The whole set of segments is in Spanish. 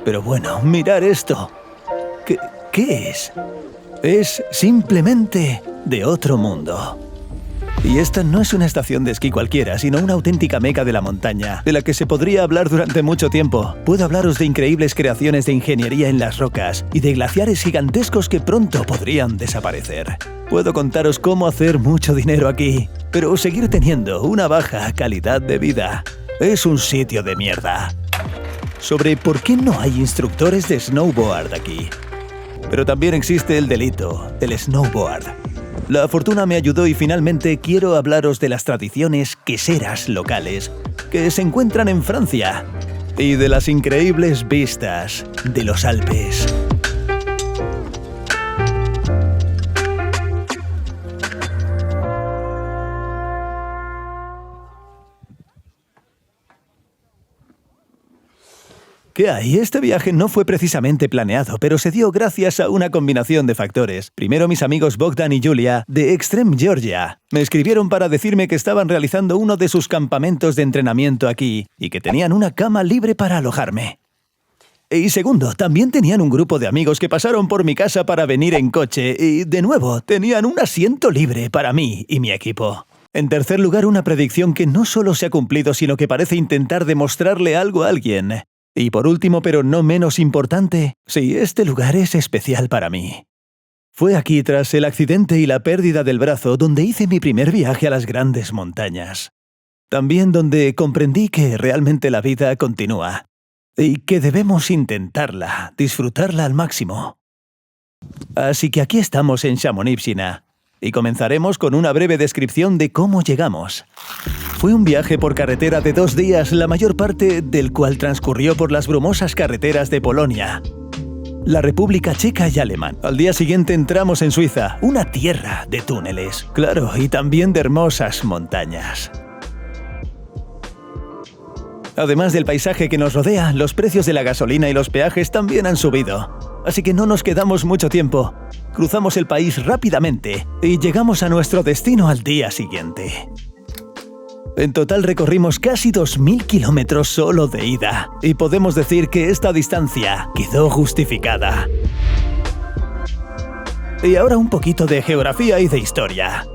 Pero bueno, mirar esto. ¿Qué es? Es simplemente de otro mundo. Y esta no es una estación de esquí cualquiera, sino una auténtica meca de la montaña, de la que se podría hablar durante mucho tiempo. Puedo hablaros de increíbles creaciones de ingeniería en las rocas y de glaciares gigantescos que pronto podrían desaparecer. Puedo contaros cómo hacer mucho dinero aquí, pero seguir teniendo una baja calidad de vida. Es un sitio de mierda. Sobre por qué no hay instructores de snowboard aquí. Pero también existe el delito del snowboard. La fortuna me ayudó y finalmente quiero hablaros de las tradiciones queseras locales que se encuentran en Francia y de las increíbles vistas de los Alpes. ¿Qué hay? Este viaje no fue precisamente planeado, pero se dio gracias a una combinación de factores. Primero, mis amigos Bogdan y Julia, de Extreme Georgia, me escribieron para decirme que estaban realizando uno de sus campamentos de entrenamiento aquí y que tenían una cama libre para alojarme. Y segundo, también tenían un grupo de amigos que pasaron por mi casa para venir en coche y, de nuevo, tenían un asiento libre para mí y mi equipo. En tercer lugar, una predicción que no solo se ha cumplido, sino que parece intentar demostrarle algo a alguien. Y por último, pero no menos importante, sí, este lugar es especial para mí. Fue aquí, tras el accidente y la pérdida del brazo, donde hice mi primer viaje a las grandes montañas. También donde comprendí que realmente la vida continúa y que debemos intentarla, disfrutarla al máximo. Así que aquí estamos en Chamonix-China y comenzaremos con una breve descripción de cómo llegamos. Fue un viaje por carretera de 2 días, la mayor parte del cual transcurrió por las brumosas carreteras de Polonia, la República Checa y Alemania. Al día siguiente entramos en Suiza, una tierra de túneles, claro, y también de hermosas montañas. Además del paisaje que nos rodea, los precios de la gasolina y los peajes también han subido. Así que no nos quedamos mucho tiempo. Cruzamos el país rápidamente y llegamos a nuestro destino al día siguiente. En total recorrimos casi 2.000 kilómetros solo de ida, y podemos decir que esta distancia quedó justificada. Y ahora un poquito de geografía y de historia.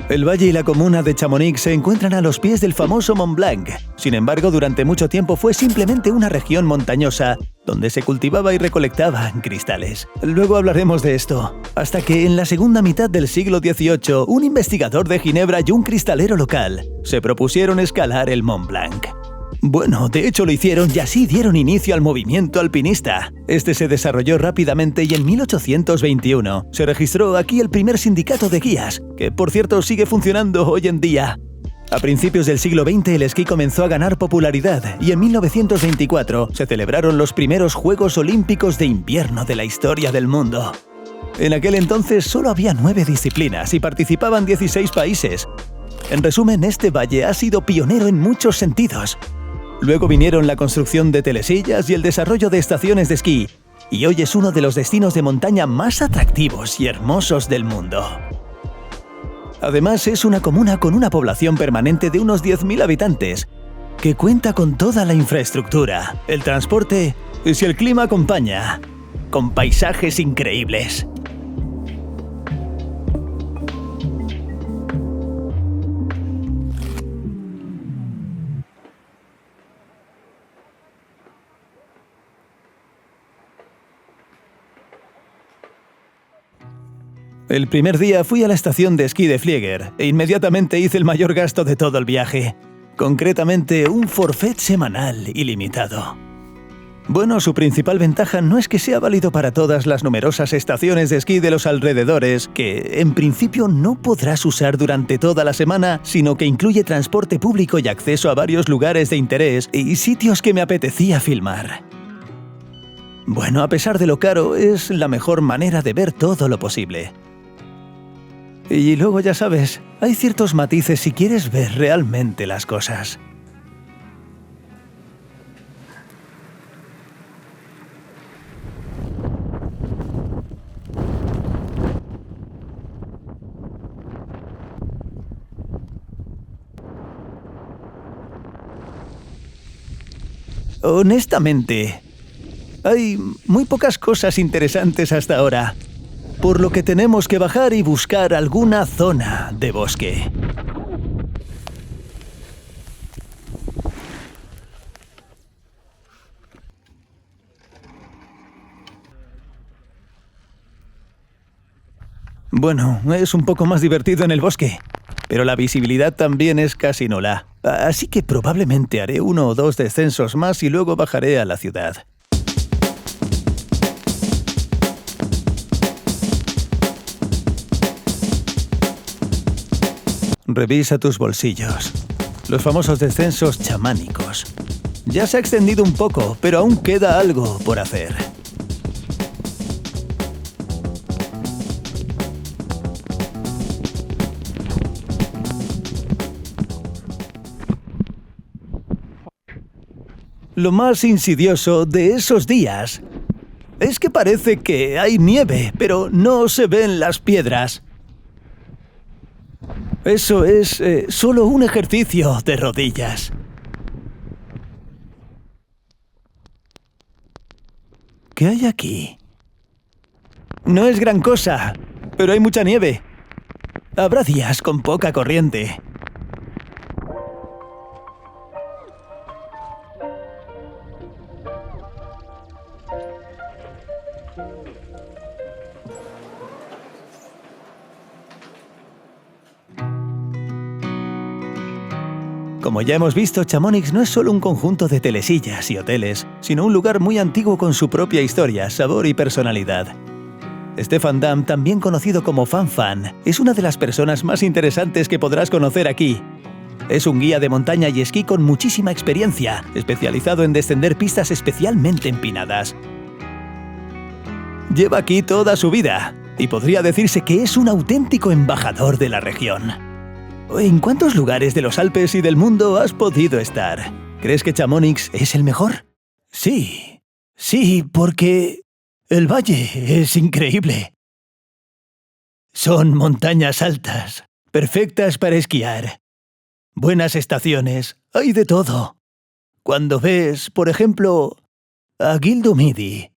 El valle y la comuna de Chamonix se encuentran a los pies del famoso Mont Blanc. Sin embargo, durante mucho tiempo fue simplemente una región montañosa donde se cultivaba y recolectaban cristales. Luego hablaremos de esto. Hasta que en la segunda mitad del siglo XVIII, un investigador de Ginebra y un cristalero local se propusieron escalar el Mont Blanc. Bueno, de hecho lo hicieron y así dieron inicio al movimiento alpinista. Este se desarrolló rápidamente y en 1821 se registró aquí el primer sindicato de guías, que por cierto sigue funcionando hoy en día. A principios del siglo XX el esquí comenzó a ganar popularidad y en 1924 se celebraron los primeros Juegos Olímpicos de Invierno de la historia del mundo. En aquel entonces solo había 9 disciplinas y participaban 16 países. En resumen, este valle ha sido pionero en muchos sentidos. Luego vinieron la construcción de telesillas y el desarrollo de estaciones de esquí, y hoy es uno de los destinos de montaña más atractivos y hermosos del mundo. Además, es una comuna con una población permanente de unos 10.000 habitantes, que cuenta con toda la infraestructura, el transporte y, si el clima acompaña, con paisajes increíbles. El primer día fui a la estación de esquí de Flieger e inmediatamente hice el mayor gasto de todo el viaje. Concretamente, un forfait semanal ilimitado. Bueno, su principal ventaja no es que sea válido para todas las numerosas estaciones de esquí de los alrededores, que en principio no podrás usar durante toda la semana, sino que incluye transporte público y acceso a varios lugares de interés y sitios que me apetecía filmar. Bueno, a pesar de lo caro, es la mejor manera de ver todo lo posible. Y luego ya sabes, hay ciertos matices si quieres ver realmente las cosas. Honestamente, hay muy pocas cosas interesantes hasta ahora, por lo que tenemos que bajar y buscar alguna zona de bosque. Bueno, es un poco más divertido en el bosque, pero la visibilidad también es casi nula. Así que probablemente haré 1 o 2 descensos más y luego bajaré a la ciudad. Revisa tus bolsillos. Los famosos descensos chamánicos. Ya se ha extendido un poco, pero aún queda algo por hacer. Lo más insidioso de esos días es que parece que hay nieve, pero no se ven las piedras. Eso es solo un ejercicio de rodillas. ¿Qué hay aquí? No es gran cosa, pero hay mucha nieve. Habrá días con poca corriente. Como ya hemos visto, Chamonix no es solo un conjunto de telesillas y hoteles, sino un lugar muy antiguo con su propia historia, sabor y personalidad. Stefan Dam, también conocido como Fan Fan, es una de las personas más interesantes que podrás conocer aquí. Es un guía de montaña y esquí con muchísima experiencia, especializado en descender pistas especialmente empinadas. Lleva aquí toda su vida, y podría decirse que es un auténtico embajador de la región. ¿En cuántos lugares de los Alpes y del mundo has podido estar? ¿Crees que Chamonix es el mejor? Sí, porque el valle es increíble. Son montañas altas, perfectas para esquiar. Buenas estaciones, hay de todo. Cuando ves, por ejemplo, a Gildo Midi,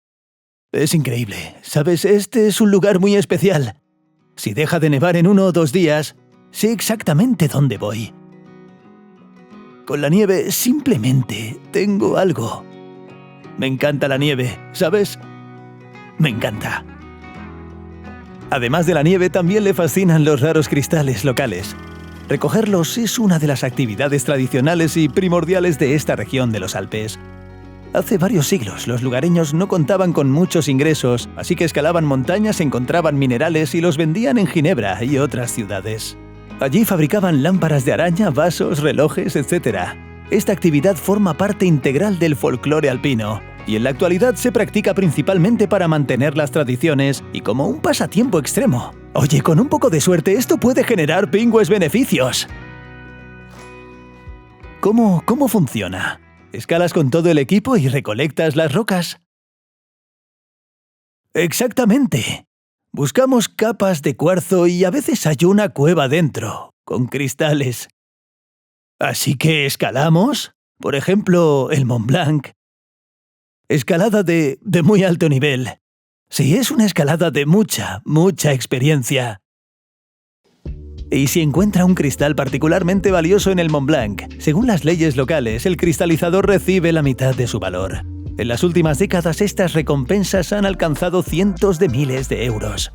es increíble. ¿Sabes? Este es un lugar muy especial. Si deja de nevar en 1 o 2 días, sé exactamente dónde voy. Con la nieve simplemente tengo algo. Me encanta la nieve, ¿sabes? Me encanta. Además de la nieve, también le fascinan los raros cristales locales. Recogerlos es una de las actividades tradicionales y primordiales de esta región de los Alpes. Hace varios siglos, los lugareños no contaban con muchos ingresos, así que escalaban montañas, encontraban minerales y los vendían en Ginebra y otras ciudades. Allí fabricaban lámparas de araña, vasos, relojes, etc. Esta actividad forma parte integral del folclore alpino y en la actualidad se practica principalmente para mantener las tradiciones y como un pasatiempo extremo. Oye, con un poco de suerte esto puede generar pingües beneficios. ¿Cómo funciona? ¿Escalas con todo el equipo y recolectas las rocas? Exactamente. Buscamos capas de cuarzo y a veces hay una cueva dentro, con cristales. Así que escalamos, por ejemplo, el Mont Blanc. Escalada de muy alto nivel. Sí, es una escalada de mucha experiencia. Y si encuentra un cristal particularmente valioso en el Mont Blanc, según las leyes locales, el cristalizador recibe la mitad de su valor. En las últimas décadas, estas recompensas han alcanzado cientos de miles de euros.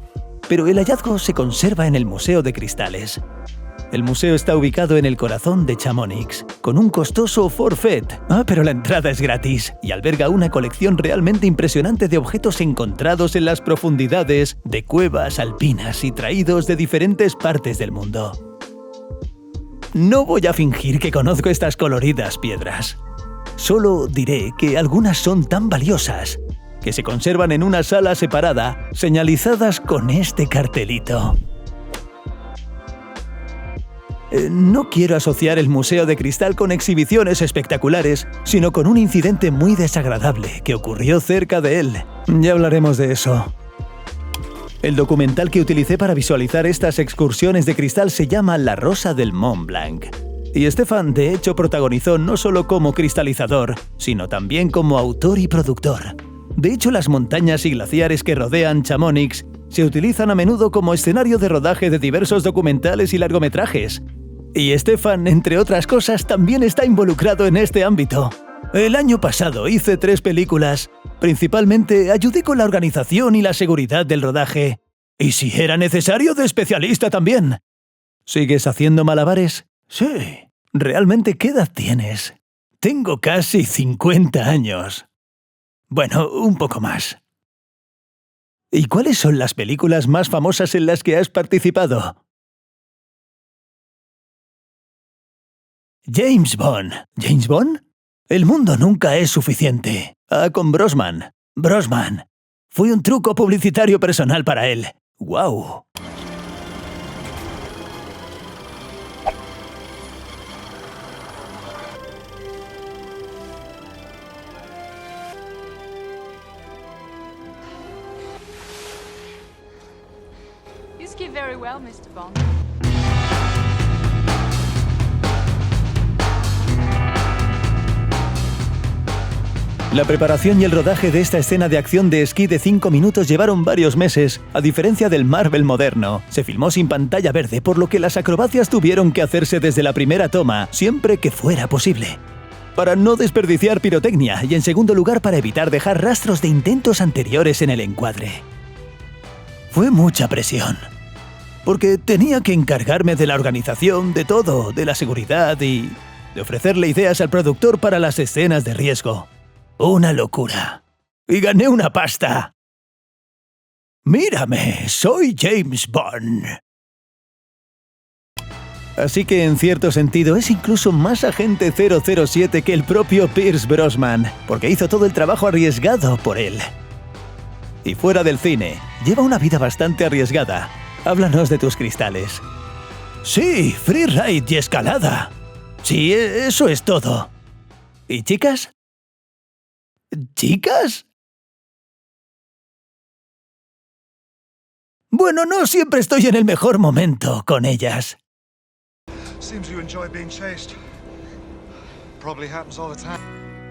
Pero el hallazgo se conserva en el Museo de Cristales. El museo está ubicado en el corazón de Chamonix, con un costoso forfait. Pero la entrada es gratis y alberga una colección realmente impresionante de objetos encontrados en las profundidades de cuevas alpinas y traídos de diferentes partes del mundo. No voy a fingir que conozco estas coloridas piedras. Solo diré que algunas son tan valiosas que se conservan en una sala separada, señalizadas con este cartelito. No quiero asociar el Museo de Cristal con exhibiciones espectaculares, sino con un incidente muy desagradable que ocurrió cerca de él. Ya hablaremos de eso. El documental que utilicé para visualizar estas excursiones de cristal se llama La Rosa del Mont Blanc. Y Stefan, de hecho, protagonizó no solo como cristalizador, sino también como autor y productor. De hecho, las montañas y glaciares que rodean Chamonix se utilizan a menudo como escenario de rodaje de diversos documentales y largometrajes. Y Stefan, entre otras cosas, también está involucrado en este ámbito. El año pasado hice 3 películas. Principalmente ayudé con la organización y la seguridad del rodaje. Y si era necesario, de especialista también. ¿Sigues haciendo malabares? Sí. ¿Realmente qué edad tienes? Tengo casi 50 años. Bueno, un poco más. ¿Y cuáles son las películas más famosas en las que has participado? James Bond. ¿James Bond? El mundo nunca es suficiente. Ah, con Brosnan. Brosnan. Fui un truco publicitario personal para él. ¡Guau! You ski very well, Mr. Bond. La preparación y el rodaje de esta escena de acción de esquí de 5 minutos llevaron varios meses. A diferencia del Marvel moderno, se filmó sin pantalla verde, por lo que las acrobacias tuvieron que hacerse desde la primera toma, siempre que fuera posible. Para no desperdiciar pirotecnia y, en segundo lugar, para evitar dejar rastros de intentos anteriores en el encuadre. Fue mucha presión, porque tenía que encargarme de la organización, de todo, de la seguridad y de ofrecerle ideas al productor para las escenas de riesgo. Una locura. Y gané una pasta. Mírame, soy James Bond. Así que, en cierto sentido, es incluso más agente 007 que el propio Pierce Brosnan, porque hizo todo el trabajo arriesgado por él. Y fuera del cine, lleva una vida bastante arriesgada. Háblanos de tus cristales. Sí, freeride y escalada. Sí, eso es todo. ¿Y chicas? ¿Chicas? Bueno, no siempre estoy en el mejor momento con ellas.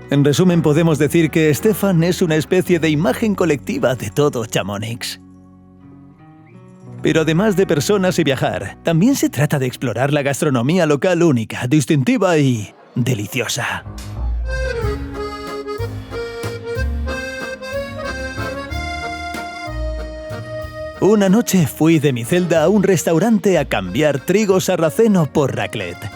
En resumen, podemos decir que Stefan es una especie de imagen colectiva de todo Chamonix. Pero además de personas y viajar, también se trata de explorar la gastronomía local única, distintiva y deliciosa. Una noche fui de mi celda a un restaurante a cambiar trigo sarraceno por raclette.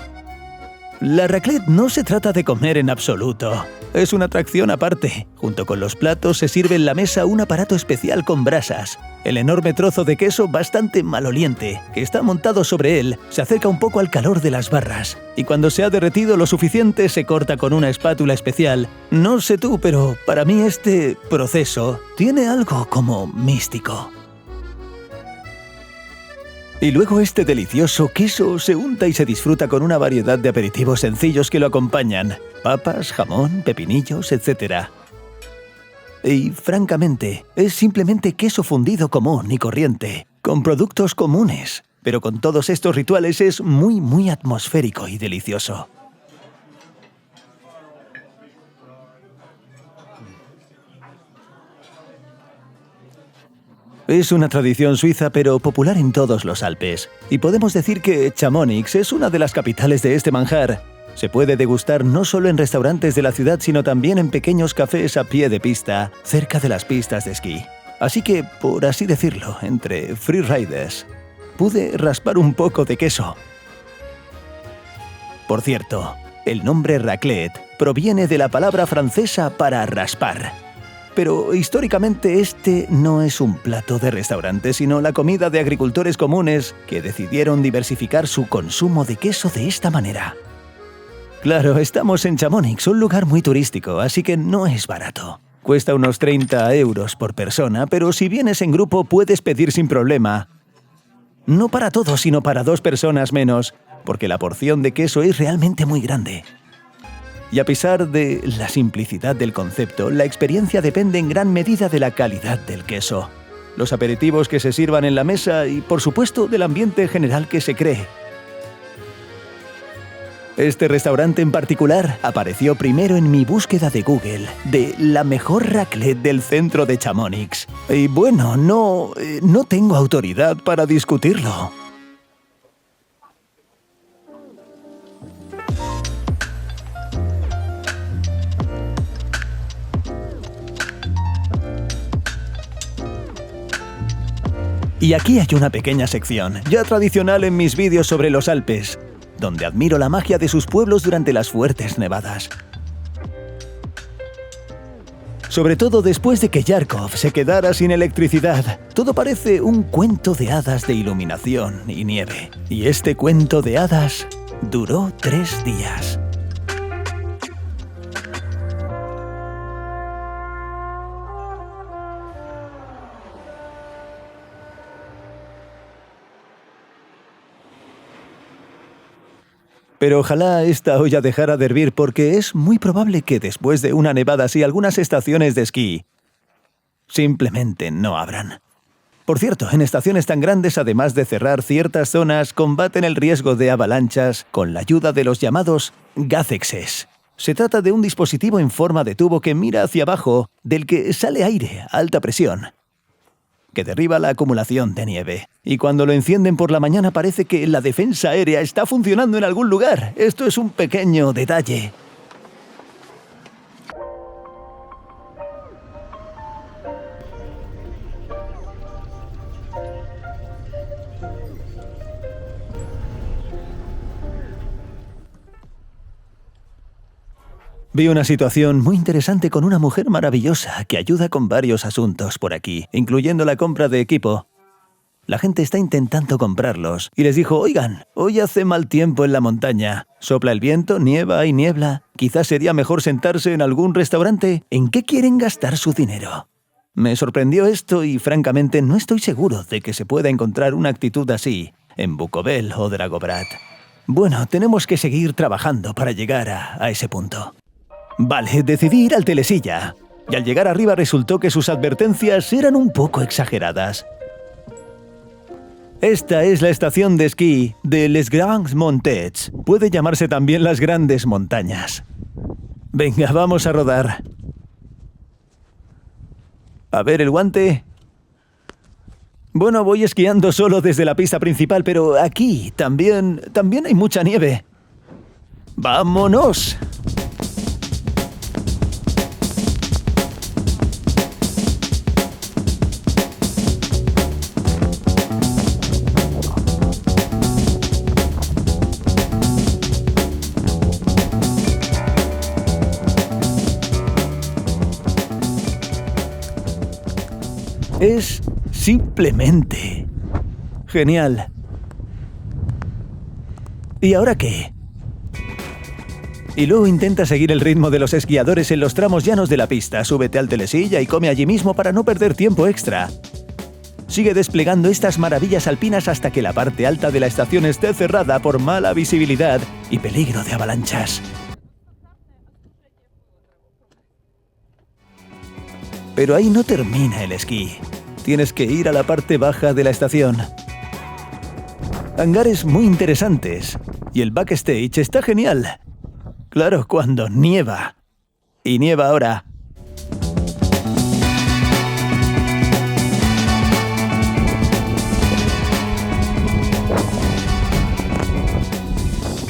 La raclette no se trata de comer en absoluto. Es una atracción aparte. Junto con los platos se sirve en la mesa un aparato especial con brasas. El enorme trozo de queso bastante maloliente, que está montado sobre él, se acerca un poco al calor de las barras. Y cuando se ha derretido lo suficiente, se corta con una espátula especial. No sé tú, pero para mí este proceso tiene algo como místico. Y luego este delicioso queso se unta y se disfruta con una variedad de aperitivos sencillos que lo acompañan. Papas, jamón, pepinillos, etc. Y, francamente, es simplemente queso fundido común y corriente, con productos comunes. Pero con todos estos rituales es muy atmosférico y delicioso. Es una tradición suiza, pero popular en todos los Alpes. Y podemos decir que Chamonix es una de las capitales de este manjar. Se puede degustar no solo en restaurantes de la ciudad, sino también en pequeños cafés a pie de pista, cerca de las pistas de esquí. Así que, por así decirlo, entre freeriders, pude raspar un poco de queso. Por cierto, el nombre raclette proviene de la palabra francesa para raspar. Pero históricamente este no es un plato de restaurante, sino la comida de agricultores comunes que decidieron diversificar su consumo de queso de esta manera. Claro, estamos en Chamonix, un lugar muy turístico, así que no es barato. Cuesta unos 30 euros por persona, pero si vienes en grupo puedes pedir sin problema. No para todos, sino para 2 personas menos, porque la porción de queso es realmente muy grande. Y a pesar de la simplicidad del concepto, la experiencia depende en gran medida de la calidad del queso, los aperitivos que se sirvan en la mesa y, por supuesto, del ambiente general que se cree. Este restaurante en particular apareció primero en mi búsqueda de Google de la mejor raclette del centro de Chamonix. Y bueno, no tengo autoridad para discutirlo. Y aquí hay una pequeña sección, ya tradicional en mis vídeos sobre los Alpes, donde admiro la magia de sus pueblos durante las fuertes nevadas. Sobre todo después de que Yarkov se quedara sin electricidad, todo parece un cuento de hadas de iluminación y nieve. Y este cuento de hadas duró 3 días. Pero ojalá esta olla dejara de hervir porque es muy probable que después de una nevada así algunas estaciones de esquí simplemente no abran. Por cierto, en estaciones tan grandes, además de cerrar ciertas zonas, combaten el riesgo de avalanchas con la ayuda de los llamados Gazexes. Se trata de un dispositivo en forma de tubo que mira hacia abajo, del que sale aire a alta presión, que derriba la acumulación de nieve. Y cuando lo encienden por la mañana parece que la defensa aérea está funcionando en algún lugar. Esto es un pequeño detalle. Vi una situación muy interesante con una mujer maravillosa que ayuda con varios asuntos por aquí, incluyendo la compra de equipo. La gente está intentando comprarlos y les dijo: oigan, hoy hace mal tiempo en la montaña, sopla el viento, nieva y niebla, quizás sería mejor sentarse en algún restaurante. ¿En qué quieren gastar su dinero? Me sorprendió esto y francamente no estoy seguro de que se pueda encontrar una actitud así en Bukovel o Dragobrat. Bueno, tenemos que seguir trabajando para llegar a ese punto. Vale, decidí ir al telesilla, y al llegar arriba resultó que sus advertencias eran un poco exageradas. Esta es la estación de esquí de Les Grands Montets. Puede llamarse también las Grandes Montañas. Venga, vamos a rodar. A ver el guante. Bueno, voy esquiando solo desde la pista principal, pero aquí también hay mucha nieve. ¡Vámonos! Es simplemente genial. ¿Y ahora qué? Y luego intenta seguir el ritmo de los esquiadores en los tramos llanos de la pista. Súbete al telesilla y come allí mismo para no perder tiempo extra. Sigue desplegando estas maravillas alpinas hasta que la parte alta de la estación esté cerrada por mala visibilidad y peligro de avalanchas. Pero ahí no termina el esquí. Tienes que ir a la parte baja de la estación. Hangares muy interesantes. Y el backstage está genial. Claro, cuando nieva. Y nieva ahora.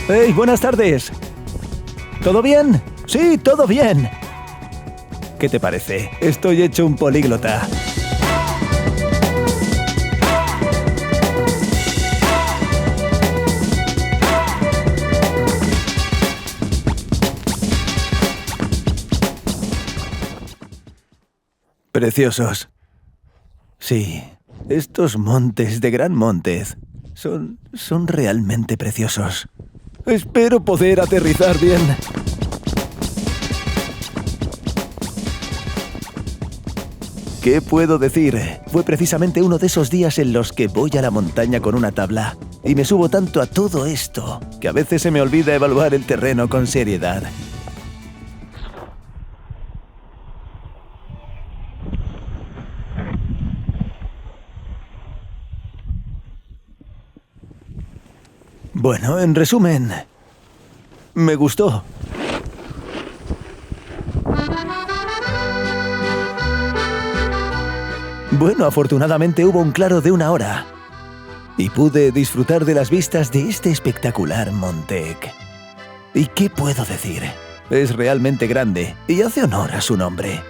¡Hey, buenas tardes! ¿Todo bien? Sí, todo bien. ¿Qué te parece? Estoy hecho un políglota. Preciosos. Sí, estos montes de Gran Montez son realmente preciosos. Espero poder aterrizar bien. ¿Qué puedo decir? Fue precisamente uno de esos días en los que voy a la montaña con una tabla y me subo tanto a todo esto que a veces se me olvida evaluar el terreno con seriedad. Bueno, en resumen, Me gustó. Bueno, afortunadamente hubo un claro de 1 hora. Y pude disfrutar de las vistas de este espectacular Montec. ¿Y qué puedo decir? Es realmente grande y hace honor a su nombre.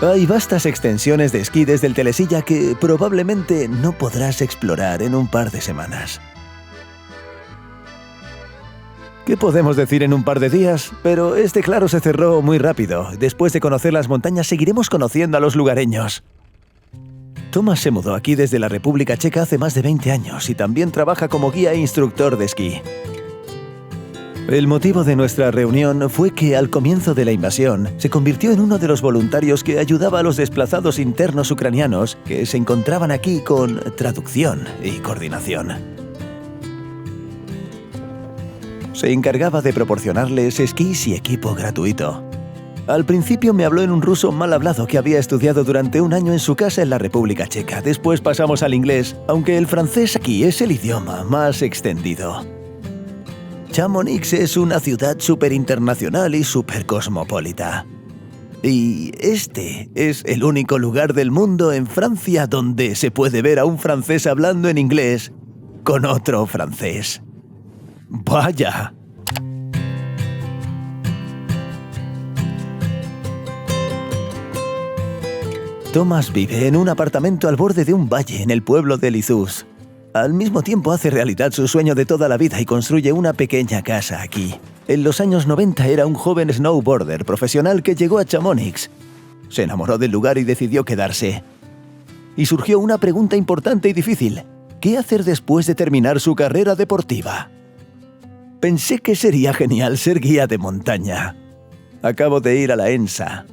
Hay vastas extensiones de esquí desde el Telesilla que probablemente no podrás explorar en un par de semanas. ¿Qué podemos decir en un par de días? Pero este claro se cerró muy rápido. Después de conocer las montañas, seguiremos conociendo a los lugareños. Thomas se mudó aquí desde la República Checa hace más de 20 años y también trabaja como guía e instructor de esquí. El motivo de nuestra reunión fue que al comienzo de la invasión se convirtió en uno de los voluntarios que ayudaba a los desplazados internos ucranianos que se encontraban aquí con traducción y coordinación. Se encargaba de proporcionarles esquís y equipo gratuito. Al principio me habló en un ruso mal hablado que había estudiado durante 1 año en su casa en la República Checa. Después pasamos al inglés, aunque el francés aquí es el idioma más extendido. Chamonix es una ciudad súper internacional y súper cosmopolita. Y este es el único lugar del mundo en Francia donde se puede ver a un francés hablando en inglés con otro francés. ¡Vaya! Thomas vive en un apartamento al borde de un valle en el pueblo de Lizuz. Al mismo tiempo hace realidad su sueño de toda la vida y construye una pequeña casa aquí. En los años 90 era un joven snowboarder profesional que llegó a Chamonix. Se enamoró del lugar y decidió quedarse. Y surgió una pregunta importante y difícil. ¿Qué hacer después de terminar su carrera deportiva? Pensé que sería genial ser guía de montaña. Acabo de ir a la ENSA.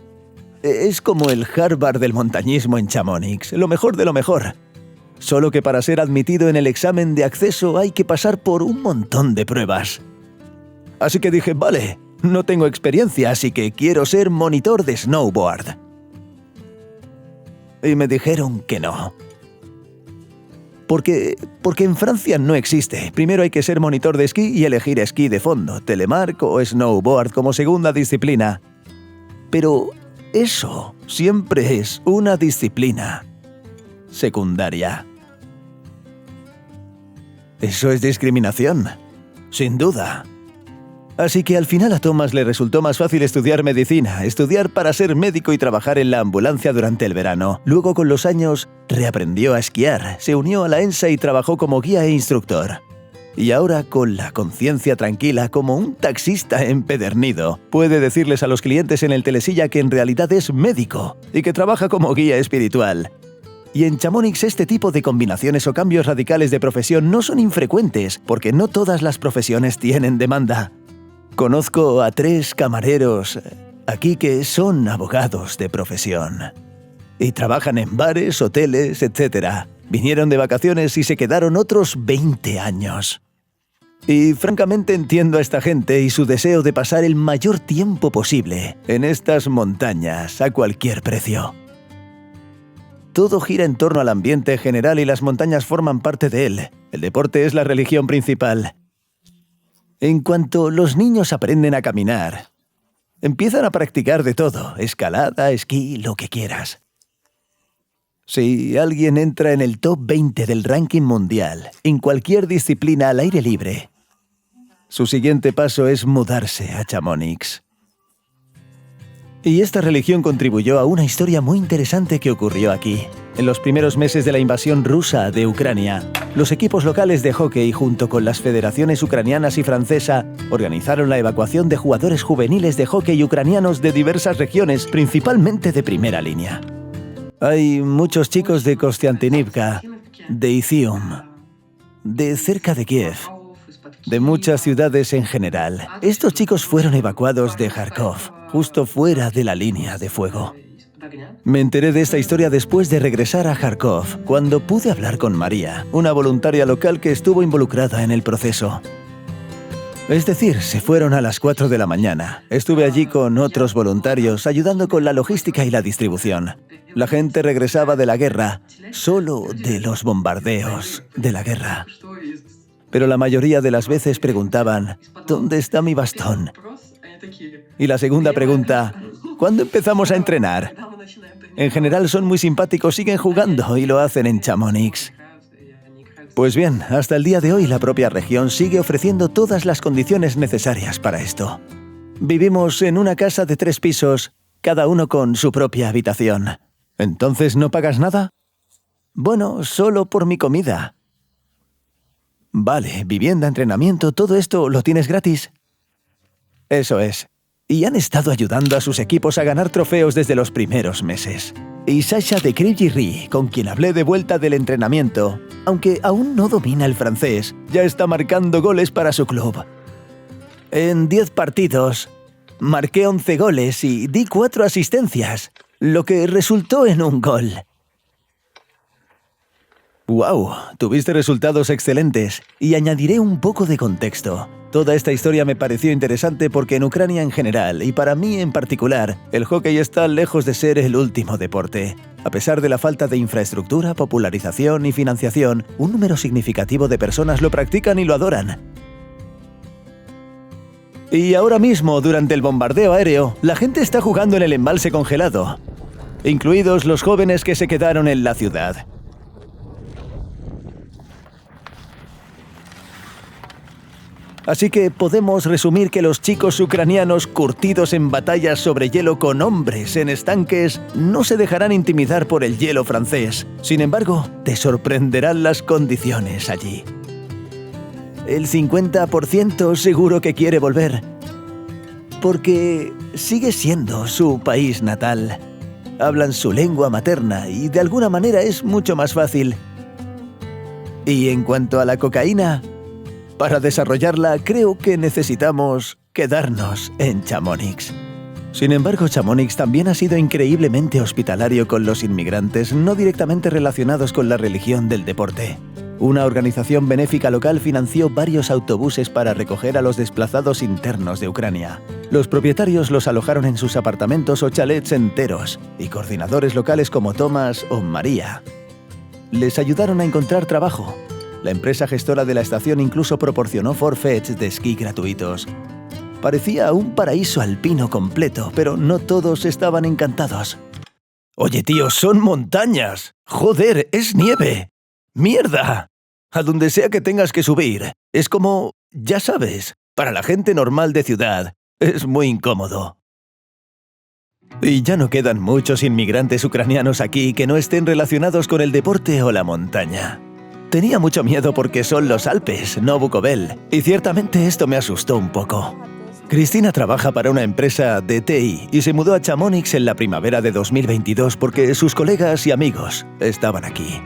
Es como el Harvard del montañismo en Chamonix, lo mejor de lo mejor. Solo que para ser admitido en el examen de acceso hay que pasar por un montón de pruebas. Así que dije, vale, no tengo experiencia, así que quiero ser monitor de snowboard. Y me dijeron que no. Porque en Francia no existe. Primero hay que ser monitor de esquí y elegir esquí de fondo, telemark o snowboard como segunda disciplina. Pero eso siempre es una disciplina secundaria. Eso es discriminación, sin duda. Así que al final a Thomas le resultó más fácil estudiar medicina, estudiar para ser médico y trabajar en la ambulancia durante el verano. Luego, con los años, reaprendió a esquiar, se unió a la ENSA y trabajó como guía e instructor. Y ahora, con la conciencia tranquila como un taxista empedernido, puede decirles a los clientes en el Telesilla que en realidad es médico y que trabaja como guía espiritual. Y en Chamonix este tipo de combinaciones o cambios radicales de profesión no son infrecuentes, porque no todas las profesiones tienen demanda. Conozco a 3 camareros aquí que son abogados de profesión. Y trabajan en bares, hoteles, etc. Vinieron de vacaciones y se quedaron otros 20 años. Y francamente entiendo a esta gente y su deseo de pasar el mayor tiempo posible en estas montañas a cualquier precio. Todo gira en torno al ambiente general y las montañas forman parte de él. El deporte es la religión principal. En cuanto los niños aprenden a caminar, empiezan a practicar de todo, escalada, esquí, lo que quieras. Si alguien entra en el top 20 del ranking mundial, en cualquier disciplina al aire libre, su siguiente paso es mudarse a Chamonix. Y esta religión contribuyó a una historia muy interesante que ocurrió aquí. En los primeros meses de la invasión rusa de Ucrania, los equipos locales de hockey, junto con las federaciones ucranianas y francesa, organizaron la evacuación de jugadores juveniles de hockey ucranianos de diversas regiones, principalmente de primera línea. Hay muchos chicos de Kostiantynivka, de Izium, de cerca de Kiev, de muchas ciudades en general. Estos chicos fueron evacuados de Kharkov, justo fuera de la línea de fuego. Me enteré de esta historia después de regresar a Kharkov, cuando pude hablar con María, una voluntaria local que estuvo involucrada en el proceso. Es decir, se fueron a las 4 de la mañana. Estuve allí con otros voluntarios ayudando con la logística y la distribución. La gente regresaba de la guerra, solo de los bombardeos de la guerra. Pero la mayoría de las veces preguntaban, ¿dónde está mi bastón? Y la segunda pregunta, ¿cuándo empezamos a entrenar? En general son muy simpáticos, siguen jugando y lo hacen en Chamonix. Pues bien, hasta el día de hoy la propia región sigue ofreciendo todas las condiciones necesarias para esto. Vivimos en una casa de 3 pisos, cada uno con su propia habitación. ¿Entonces no pagas nada? Bueno, solo por mi comida. Vale, vivienda, entrenamiento, todo esto lo tienes gratis. Eso es. Y han estado ayudando a sus equipos a ganar trofeos desde los primeros meses. Y Sasha de Cribgy, con quien hablé de vuelta del entrenamiento, aunque aún no domina el francés, ya está marcando goles para su club. En 10 partidos, marqué 11 goles y di 4 asistencias, lo que resultó en un gol. ¡Wow! Tuviste resultados excelentes. Y añadiré un poco de contexto. Toda esta historia me pareció interesante porque en Ucrania en general, y para mí en particular, el hockey está lejos de ser el último deporte. A pesar de la falta de infraestructura, popularización y financiación, un número significativo de personas lo practican y lo adoran. Y ahora mismo, durante el bombardeo aéreo, la gente está jugando en el embalse congelado, incluidos los jóvenes que se quedaron en la ciudad. Así que podemos resumir que los chicos ucranianos curtidos en batallas sobre hielo con hombres en estanques no se dejarán intimidar por el hielo francés. Sin embargo, te sorprenderán las condiciones allí. El 50% seguro que quiere volver, porque sigue siendo su país natal. Hablan su lengua materna y de alguna manera es mucho más fácil. Y en cuanto a la cocaína, para desarrollarla, creo que necesitamos quedarnos en Chamonix. Sin embargo, Chamonix también ha sido increíblemente hospitalario con los inmigrantes no directamente relacionados con la religión del deporte. Una organización benéfica local financió varios autobuses para recoger a los desplazados internos de Ucrania. Los propietarios los alojaron en sus apartamentos o chalets enteros, y coordinadores locales como Tomás o María les ayudaron a encontrar trabajo. La empresa gestora de la estación incluso proporcionó forfaits de esquí gratuitos. Parecía un paraíso alpino completo, pero no todos estaban encantados. «Oye, tío, son montañas. Joder, es nieve. ¡Mierda! A donde sea que tengas que subir. Es como, ya sabes, para la gente normal de ciudad, es muy incómodo». Y ya no quedan muchos inmigrantes ucranianos aquí que no estén relacionados con el deporte o la montaña. Tenía mucho miedo porque son los Alpes, no Bukovel, y ciertamente esto me asustó un poco. Cristina trabaja para una empresa de TI y se mudó a Chamonix en la primavera de 2022 porque sus colegas y amigos estaban aquí.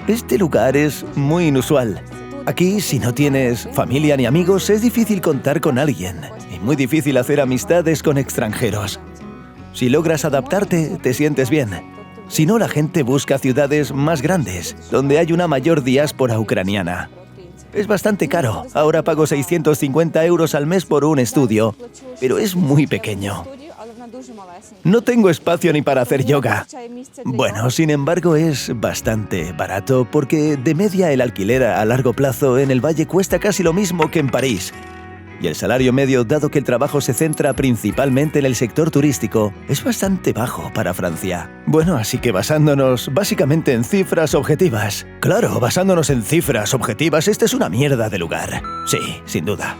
Este lugar es muy inusual. Aquí, si no tienes familia ni amigos, es difícil contar con alguien y muy difícil hacer amistades con extranjeros. Si logras adaptarte, te sientes bien. Si no, la gente busca ciudades más grandes, donde hay una mayor diáspora ucraniana. Es bastante caro. Ahora pago 650 € al mes por un estudio, pero es muy pequeño. No tengo espacio ni para hacer yoga. Bueno, sin embargo, es bastante barato porque de media el alquiler a largo plazo en el valle cuesta casi lo mismo que en París. Y el salario medio, dado que el trabajo se centra principalmente en el sector turístico, es bastante bajo para Francia. Bueno, así que basándonos básicamente en cifras objetivas. Claro, basándonos en cifras objetivas, este es una mierda de lugar. Sí, sin duda.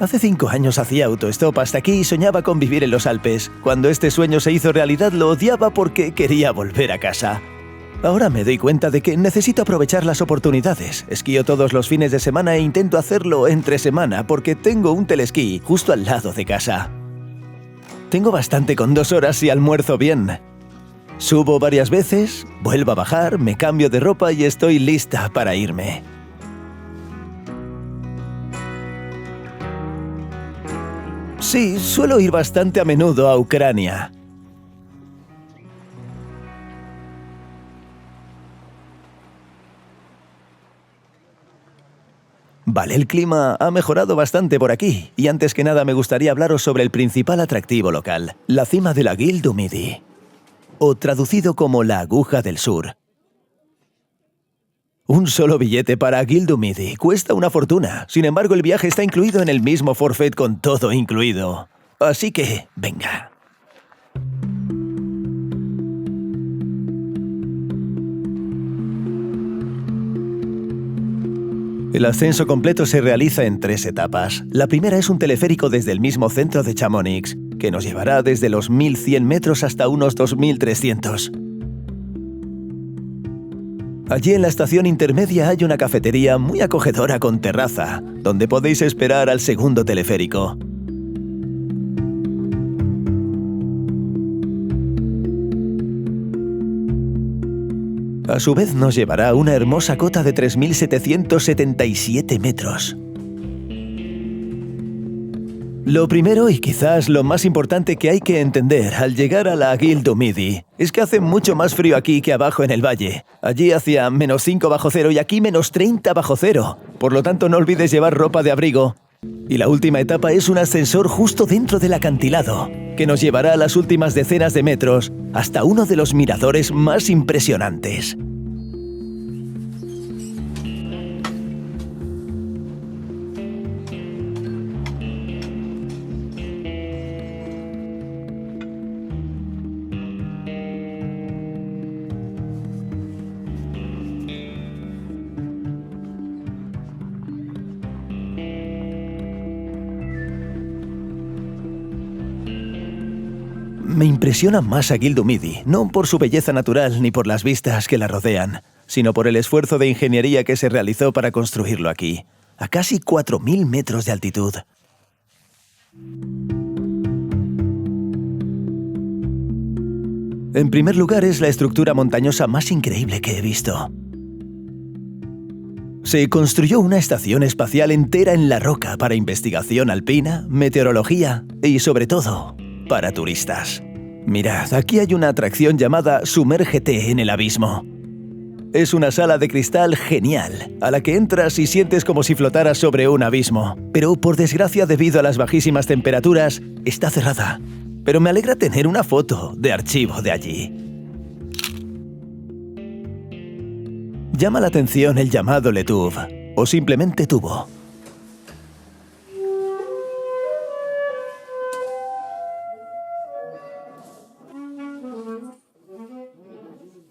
Hace 5 años hacía autostop hasta aquí y soñaba con vivir en los Alpes. Cuando este sueño se hizo realidad, lo odiaba porque quería volver a casa. Ahora me doy cuenta de que necesito aprovechar las oportunidades. Esquío todos los fines de semana e intento hacerlo entre semana porque tengo un telesquí justo al lado de casa. Tengo bastante con 2 horas y almuerzo bien. Subo varias veces, vuelvo a bajar, me cambio de ropa y estoy lista para irme. Sí, suelo ir bastante a menudo a Ucrania. Vale, el clima ha mejorado bastante por aquí, y antes que nada me gustaría hablaros sobre el principal atractivo local, la cima de la Guil du Midi, o traducido como la Aguja del Sur. Un solo billete para Guil du Midi cuesta una fortuna, sin embargo el viaje está incluido en el mismo forfait con todo incluido. Así que, venga. El ascenso completo se realiza en 3 etapas. La primera es un teleférico desde el mismo centro de Chamonix, que nos llevará desde los 1100 metros hasta unos 2300. Allí en la estación intermedia hay una cafetería muy acogedora con terraza, donde podéis esperar al segundo teleférico. A su vez nos llevará a una hermosa cota de 3.777 metros. Lo primero y quizás lo más importante que hay que entender al llegar a la Guil du Midi es que hace mucho más frío aquí que abajo en el valle. Allí hacía -5 bajo cero y aquí -30 bajo cero. Por lo tanto, no olvides llevar ropa de abrigo. Y la última etapa es un ascensor justo dentro del acantilado, que nos llevará a las últimas decenas de metros hasta uno de los miradores más impresionantes. Me impresiona más a Guil du Midi, no por su belleza natural ni por las vistas que la rodean, sino por el esfuerzo de ingeniería que se realizó para construirlo aquí, a casi 4000 metros de altitud. En primer lugar, es la estructura montañosa más increíble que he visto. Se construyó una estación espacial entera en la roca para investigación alpina, meteorología y, sobre todo, para turistas. Mirad, aquí hay una atracción llamada Sumérgete en el abismo. Es una sala de cristal genial, a la que entras y sientes como si flotaras sobre un abismo. Pero, por desgracia, debido a las bajísimas temperaturas, está cerrada. Pero me alegra tener una foto de archivo de allí. Llama la atención el llamado Le Tuve, o simplemente tubo.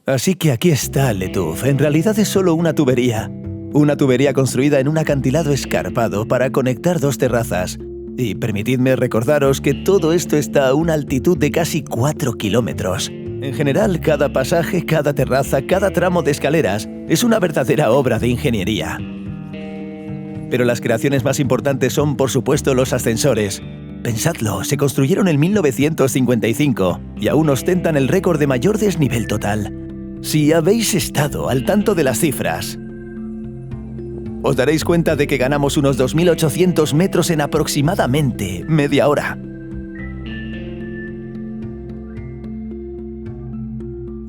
Así que aquí está Le Tuve. En realidad es solo una tubería. Una tubería construida en un acantilado escarpado para conectar 2 terrazas. Y permitidme recordaros que todo esto está a una altitud de casi 4 kilómetros. En general, cada pasaje, cada terraza, cada tramo de escaleras es una verdadera obra de ingeniería. Pero las creaciones más importantes son, por supuesto, los ascensores. Pensadlo, se construyeron en 1955 y aún ostentan el récord de mayor desnivel total. Si habéis estado al tanto de las cifras, os daréis cuenta de que ganamos unos 2.800 metros en aproximadamente media hora.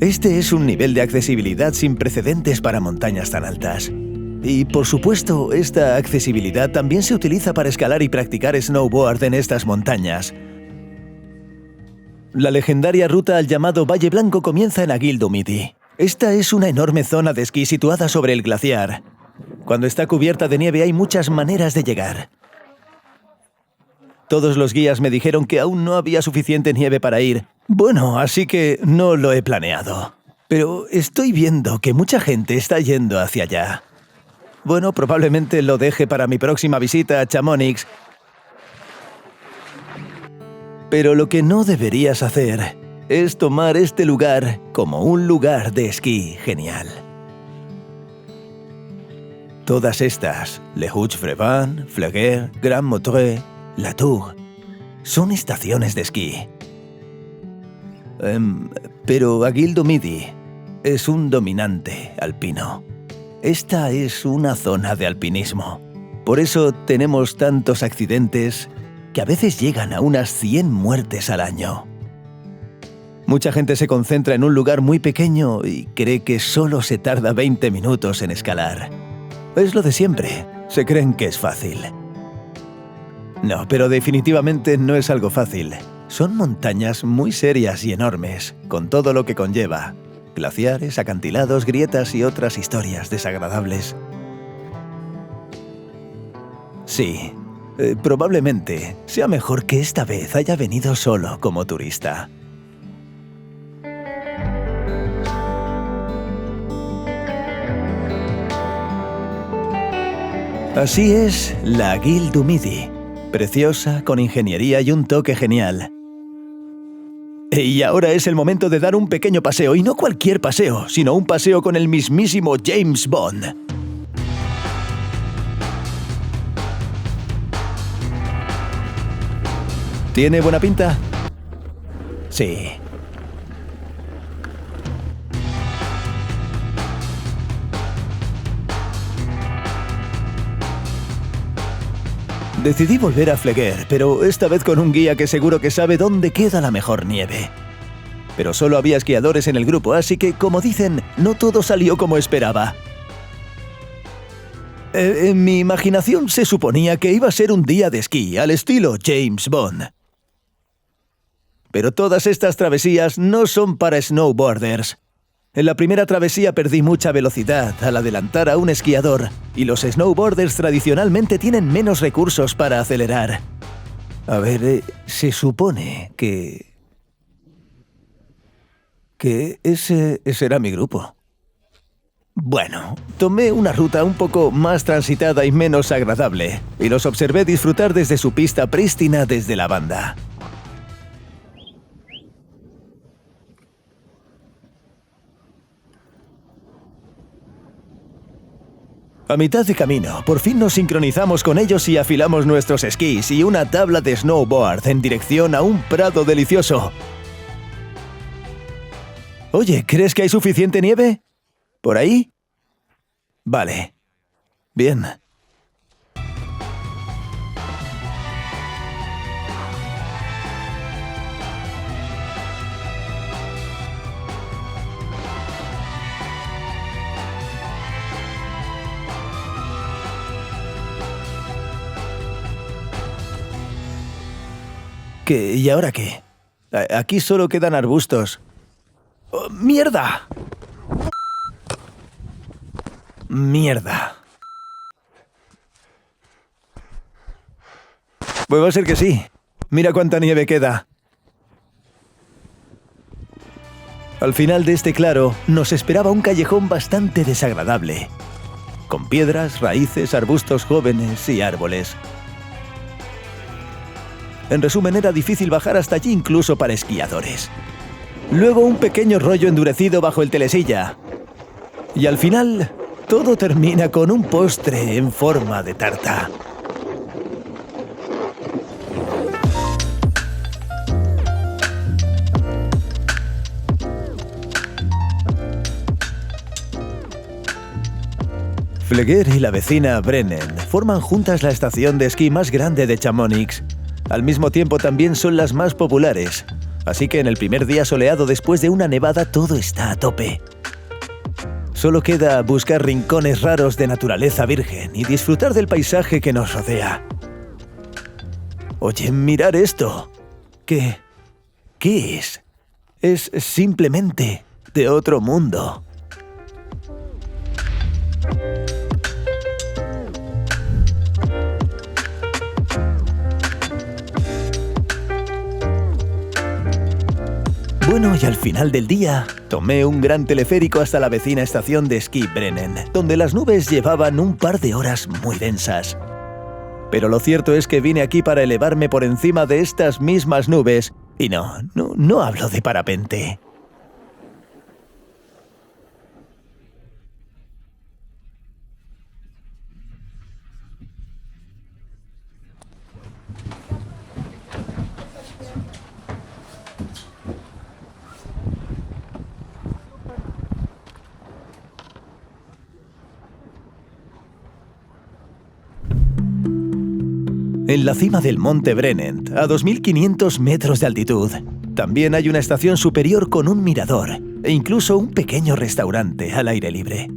Este es un nivel de accesibilidad sin precedentes para montañas tan altas. Y, por supuesto, esta accesibilidad también se utiliza para escalar y practicar snowboard en estas montañas. La legendaria ruta al llamado Valle Blanco comienza en Guil du Midi. Esta es una enorme zona de esquí situada sobre el glaciar. Cuando está cubierta de nieve hay muchas maneras de llegar. Todos los guías me dijeron que aún no había suficiente nieve para ir. Bueno, así que no lo he planeado. Pero estoy viendo que mucha gente está yendo hacia allá. Bueno, probablemente lo deje para mi próxima visita a Chamonix. Pero lo que no deberías hacer es tomar este lugar como un lugar de esquí genial. Todas estas, Le Houch-Frevent, Flèguer, Grand Montreux, La Tour, son estaciones de esquí. Pero Guil du Midi es un dominante alpino. Esta es una zona de alpinismo. Por eso tenemos tantos accidentes que a veces llegan a unas 100 muertes al año. Mucha gente se concentra en un lugar muy pequeño y cree que solo se tarda 20 minutos en escalar. Es lo de siempre. Se creen que es fácil. No, pero definitivamente no es algo fácil. Son montañas muy serias y enormes, con todo lo que conlleva. Glaciares, acantilados, grietas y otras historias desagradables. Sí, probablemente sea mejor que esta vez haya venido solo como turista. Así es la Guil du Midi, preciosa, con ingeniería y un toque genial. Y ahora es el momento de dar un pequeño paseo, y no cualquier paseo, sino un paseo con el mismísimo James Bond. ¿Tiene buena pinta? Sí. Decidí volver a Fleguer, pero esta vez con un guía que seguro que sabe dónde queda la mejor nieve. Pero solo había esquiadores en el grupo, así que, como dicen, no todo salió como esperaba. En mi imaginación se suponía que iba a ser un día de esquí, al estilo James Bond. Pero todas estas travesías no son para snowboarders. En la primera travesía perdí mucha velocidad al adelantar a un esquiador, y los snowboarders tradicionalmente tienen menos recursos para acelerar. A ver, se supone que ese era mi grupo. Bueno, tomé una ruta un poco más transitada y menos agradable, y los observé disfrutar desde su pista prístina desde la banda. A mitad de camino, por fin nos sincronizamos con ellos y afilamos nuestros esquís y una tabla de snowboard en dirección a un prado delicioso. Oye, ¿crees que hay suficiente nieve? ¿Por ahí? Vale. Bien. ¿Qué? ¿Y ahora qué? Aquí solo quedan arbustos. ¡Oh, ¡mierda! ¡Mierda! Pues va a ser que sí. Mira cuánta nieve queda. Al final de este claro, nos esperaba un callejón bastante desagradable, con piedras, raíces, arbustos jóvenes y árboles. En resumen, era difícil bajar hasta allí incluso para esquiadores. Luego un pequeño rollo endurecido bajo el telesilla. Y al final, todo termina con un postre en forma de tarta. Fleguer y la vecina Brennen forman juntas la estación de esquí más grande de Chamonix. Al mismo tiempo también son las más populares, así que en el primer día soleado después de una nevada todo está a tope. Solo queda buscar rincones raros de naturaleza virgen y disfrutar del paisaje que nos rodea. Oye, mirar esto. ¿Qué es? Es simplemente de otro mundo. Bueno, y al final del día, tomé un gran teleférico hasta la vecina estación de esquí Brennen, donde las nubes llevaban un par de horas muy densas. Pero lo cierto es que vine aquí para elevarme por encima de estas mismas nubes, y no hablo de parapente. En la cima del monte Brennen, a 2.500 metros de altitud, también hay una estación superior con un mirador e incluso un pequeño restaurante al aire libre.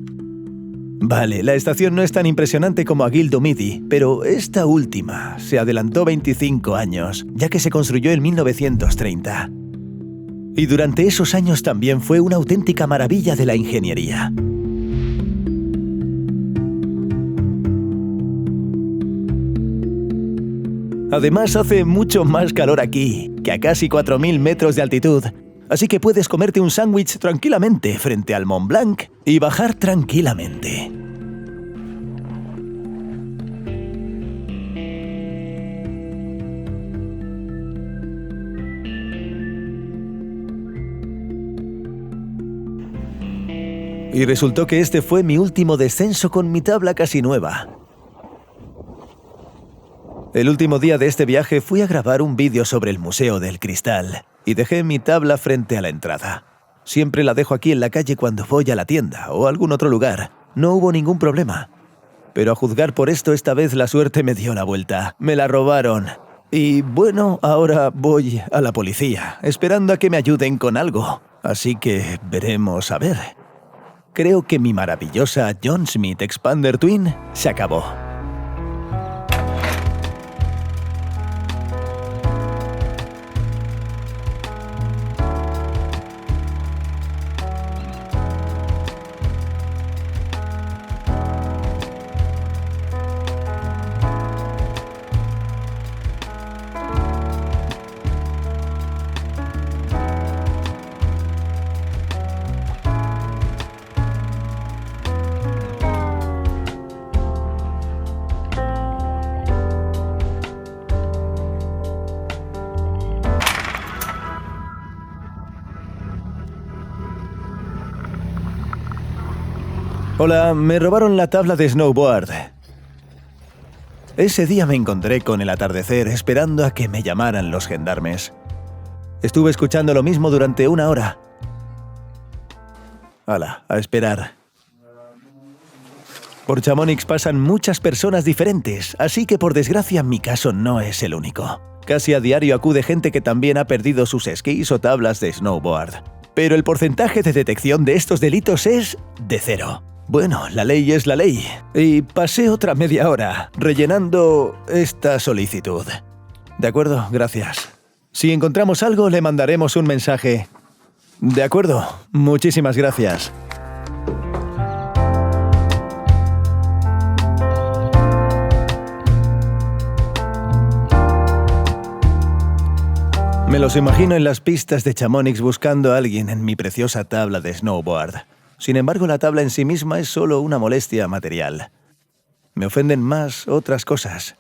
Vale, la estación no es tan impresionante como Agildo Midi, pero esta última se adelantó 25 años, ya que se construyó en 1930. Y durante esos años también fue una auténtica maravilla de la ingeniería. Además, hace mucho más calor aquí, que a casi 4.000 metros de altitud, así que puedes comerte un sándwich tranquilamente frente al Mont Blanc y bajar tranquilamente. Y resultó que este fue mi último descenso con mi tabla casi nueva. El último día de este viaje fui a grabar un vídeo sobre el Museo del Cristal y dejé mi tabla frente a la entrada. Siempre la dejo aquí en la calle cuando voy a la tienda o a algún otro lugar. No hubo ningún problema. Pero a juzgar por esto, esta vez la suerte me dio la vuelta. Me la robaron. Y bueno, ahora voy a la policía, esperando a que me ayuden con algo. Así que veremos a ver. Creo que mi maravillosa John Smith Expander Twin se acabó. Hola, me robaron la tabla de snowboard. Ese día me encontré con el atardecer esperando a que me llamaran los gendarmes. Estuve escuchando lo mismo durante 1 hora. Hala, a esperar. Por Chamonix pasan muchas personas diferentes, así que por desgracia mi caso no es el único. Casi a diario acude gente que también ha perdido sus esquís o tablas de snowboard. Pero el porcentaje de detección de estos delitos es de 0. Bueno, la ley es la ley. Y pasé otra media hora rellenando esta solicitud. De acuerdo, gracias. Si encontramos algo, le mandaremos un mensaje. De acuerdo, muchísimas gracias. Me los imagino en las pistas de Chamonix buscando a alguien en mi preciosa tabla de snowboard. Sin embargo, la tabla en sí misma es solo una molestia material. Me ofenden más otras cosas.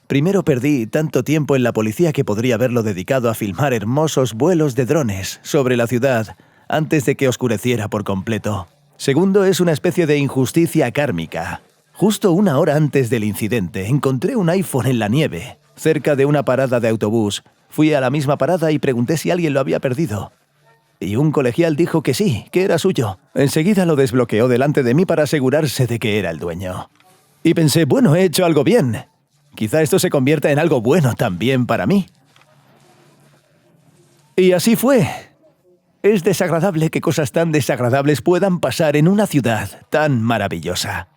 Primero, perdí tanto tiempo en la policía que podría haberlo dedicado a filmar hermosos vuelos de drones sobre la ciudad antes de que oscureciera por completo. Segundo, es una especie de injusticia kármica. Justo 1 hora antes del incidente, encontré un iPhone en la nieve, cerca de una parada de autobús. Fui a la misma parada y pregunté si alguien lo había perdido. Y un colegial dijo que sí, que era suyo. Enseguida lo desbloqueó delante de mí para asegurarse de que era el dueño. Y pensé, bueno, he hecho algo bien. Quizá esto se convierta en algo bueno también para mí. Y así fue. Es desagradable que cosas tan desagradables puedan pasar en una ciudad tan maravillosa.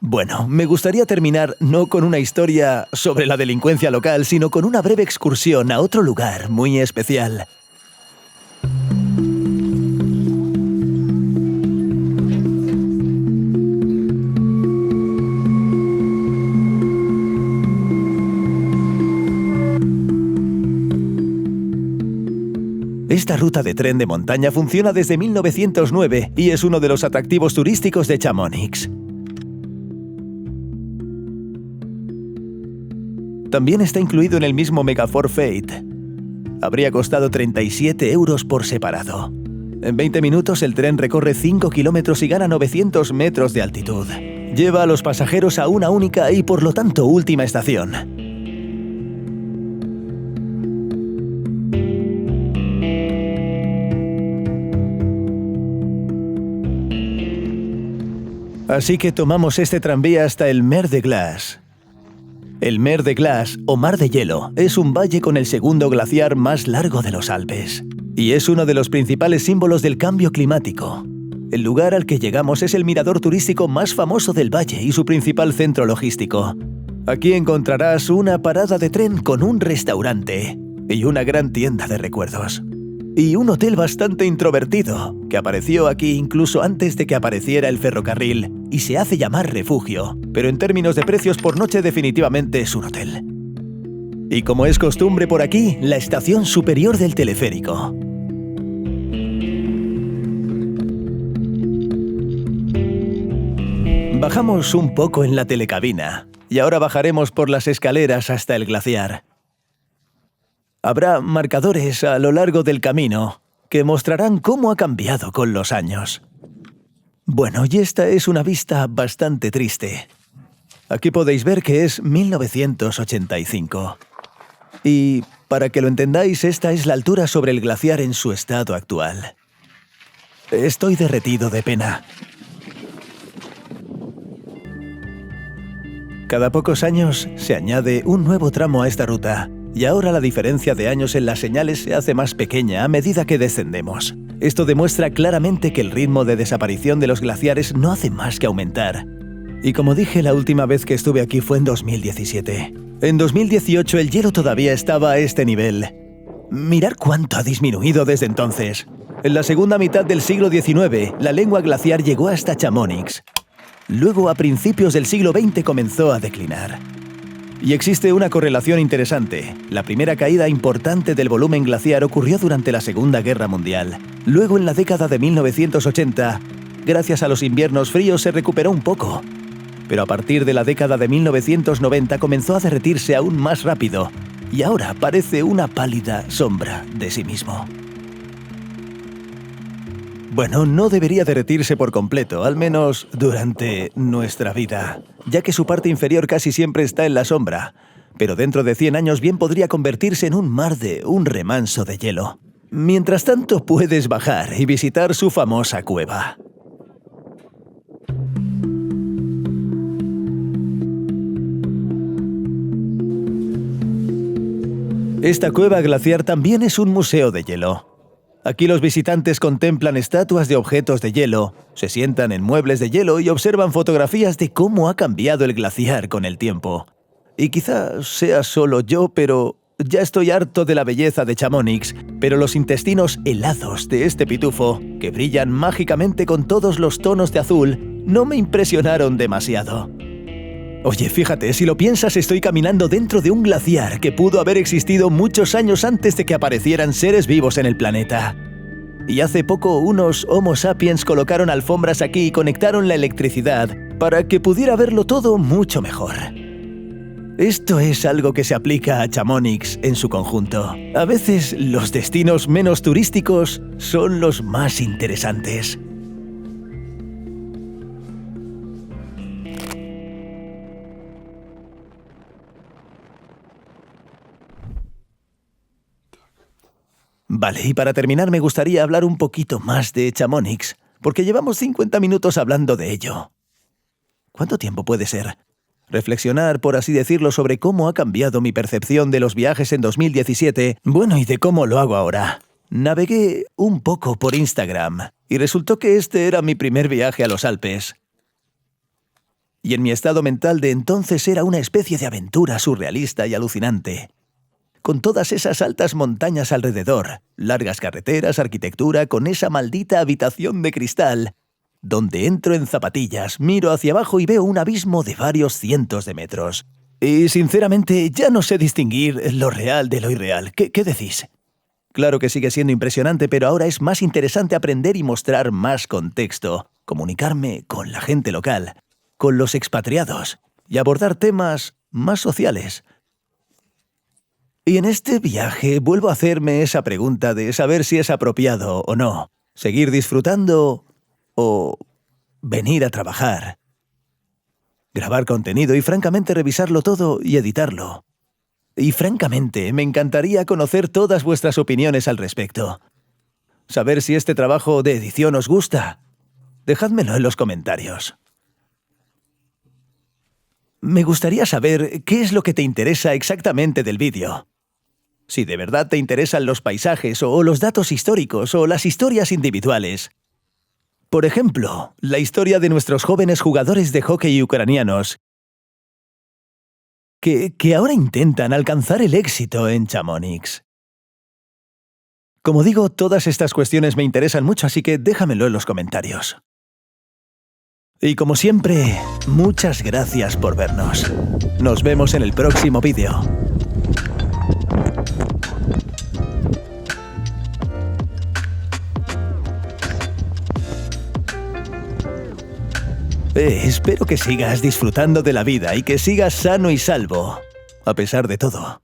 Bueno, me gustaría terminar no con una historia sobre la delincuencia local, sino con una breve excursión a otro lugar muy especial. Esta ruta de tren de montaña funciona desde 1909 y es uno de los atractivos turísticos de Chamonix. También está incluido en el mismo Megafor Fate. Habría costado 37 € por separado. En 20 minutos el tren recorre 5 kilómetros y gana 900 metros de altitud. Lleva a los pasajeros a una única y por lo tanto última estación. Así que tomamos este tranvía hasta el Mer de Glace. El Mer de Glace, o Mar de Hielo, es un valle con el segundo glaciar más largo de los Alpes. Y es uno de los principales símbolos del cambio climático. El lugar al que llegamos es el mirador turístico más famoso del valle y su principal centro logístico. Aquí encontrarás una parada de tren con un restaurante y una gran tienda de recuerdos. Y un hotel bastante introvertido, que apareció aquí incluso antes de que apareciera el ferrocarril y se hace llamar refugio, pero en términos de precios por noche definitivamente es un hotel. Y como es costumbre por aquí, la estación superior del teleférico. Bajamos un poco en la telecabina y ahora bajaremos por las escaleras hasta el glaciar. Habrá marcadores a lo largo del camino que mostrarán cómo ha cambiado con los años. Bueno, y esta es una vista bastante triste. Aquí podéis ver que es 1985. Y para que lo entendáis, esta es la altura sobre el glaciar en su estado actual. Estoy derretido de pena. Cada pocos años se añade un nuevo tramo a esta ruta, y ahora la diferencia de años en las señales se hace más pequeña a medida que descendemos. Esto demuestra claramente que el ritmo de desaparición de los glaciares no hace más que aumentar. Y como dije, la última vez que estuve aquí fue en 2017. En 2018 el hielo todavía estaba a este nivel. Mirad cuánto ha disminuido desde entonces. En la segunda mitad del siglo XIX, la lengua glaciar llegó hasta Chamonix. Luego, a principios del siglo XX, comenzó a declinar. Y existe una correlación interesante. La primera caída importante del volumen glaciar ocurrió durante la Segunda Guerra Mundial. Luego, en la década de 1980, gracias a los inviernos fríos, se recuperó un poco. Pero a partir de la década de 1990 comenzó a derretirse aún más rápido, y ahora parece una pálida sombra de sí mismo. Bueno, no debería derretirse por completo, al menos durante nuestra vida, ya que su parte inferior casi siempre está en la sombra, pero dentro de 100 años bien podría convertirse en un mar de un remanso de hielo. Mientras tanto, puedes bajar y visitar su famosa cueva. Esta cueva glaciar también es un museo de hielo. Aquí los visitantes contemplan estatuas de objetos de hielo, se sientan en muebles de hielo y observan fotografías de cómo ha cambiado el glaciar con el tiempo. Y quizá sea solo yo, pero ya estoy harto de la belleza de Chamonix, pero los intestinos helados de este pitufo, que brillan mágicamente con todos los tonos de azul, no me impresionaron demasiado. Oye, fíjate, si lo piensas, estoy caminando dentro de un glaciar que pudo haber existido muchos años antes de que aparecieran seres vivos en el planeta. Y hace poco unos Homo sapiens colocaron alfombras aquí y conectaron la electricidad para que pudiera verlo todo mucho mejor. Esto es algo que se aplica a Chamonix en su conjunto. A veces los destinos menos turísticos son los más interesantes. Vale, y para terminar me gustaría hablar un poquito más de Chamonix, porque llevamos 50 minutos hablando de ello. ¿Cuánto tiempo puede ser? Reflexionar, por así decirlo, sobre cómo ha cambiado mi percepción de los viajes en 2017, bueno, y de cómo lo hago ahora. Navegué un poco por Instagram, y resultó que este era mi primer viaje a los Alpes. Y en mi estado mental de entonces era una especie de aventura surrealista y alucinante. Con todas esas altas montañas alrededor, largas carreteras, arquitectura, con esa maldita habitación de cristal, donde entro en zapatillas, miro hacia abajo y veo un abismo de varios cientos de metros. Y sinceramente ya no sé distinguir lo real de lo irreal. ¿Qué decís? Claro que sigue siendo impresionante, pero ahora es más interesante aprender y mostrar más contexto, comunicarme con la gente local, con los expatriados y abordar temas más sociales. Y en este viaje vuelvo a hacerme esa pregunta de saber si es apropiado o no, seguir disfrutando o venir a trabajar, grabar contenido y francamente revisarlo todo y editarlo. Y francamente me encantaría conocer todas vuestras opiniones al respecto. Saber si este trabajo de edición os gusta. Dejádmelo en los comentarios. Me gustaría saber qué es lo que te interesa exactamente del vídeo. Si de verdad te interesan los paisajes o los datos históricos o las historias individuales. Por ejemplo, la historia de nuestros jóvenes jugadores de hockey ucranianos que ahora intentan alcanzar el éxito en Chamonix. Como digo, todas estas cuestiones me interesan mucho, así que déjamelo en los comentarios. Y como siempre, muchas gracias por vernos. Nos vemos en el próximo vídeo. Espero que sigas disfrutando de la vida y que sigas sano y salvo, a pesar de todo.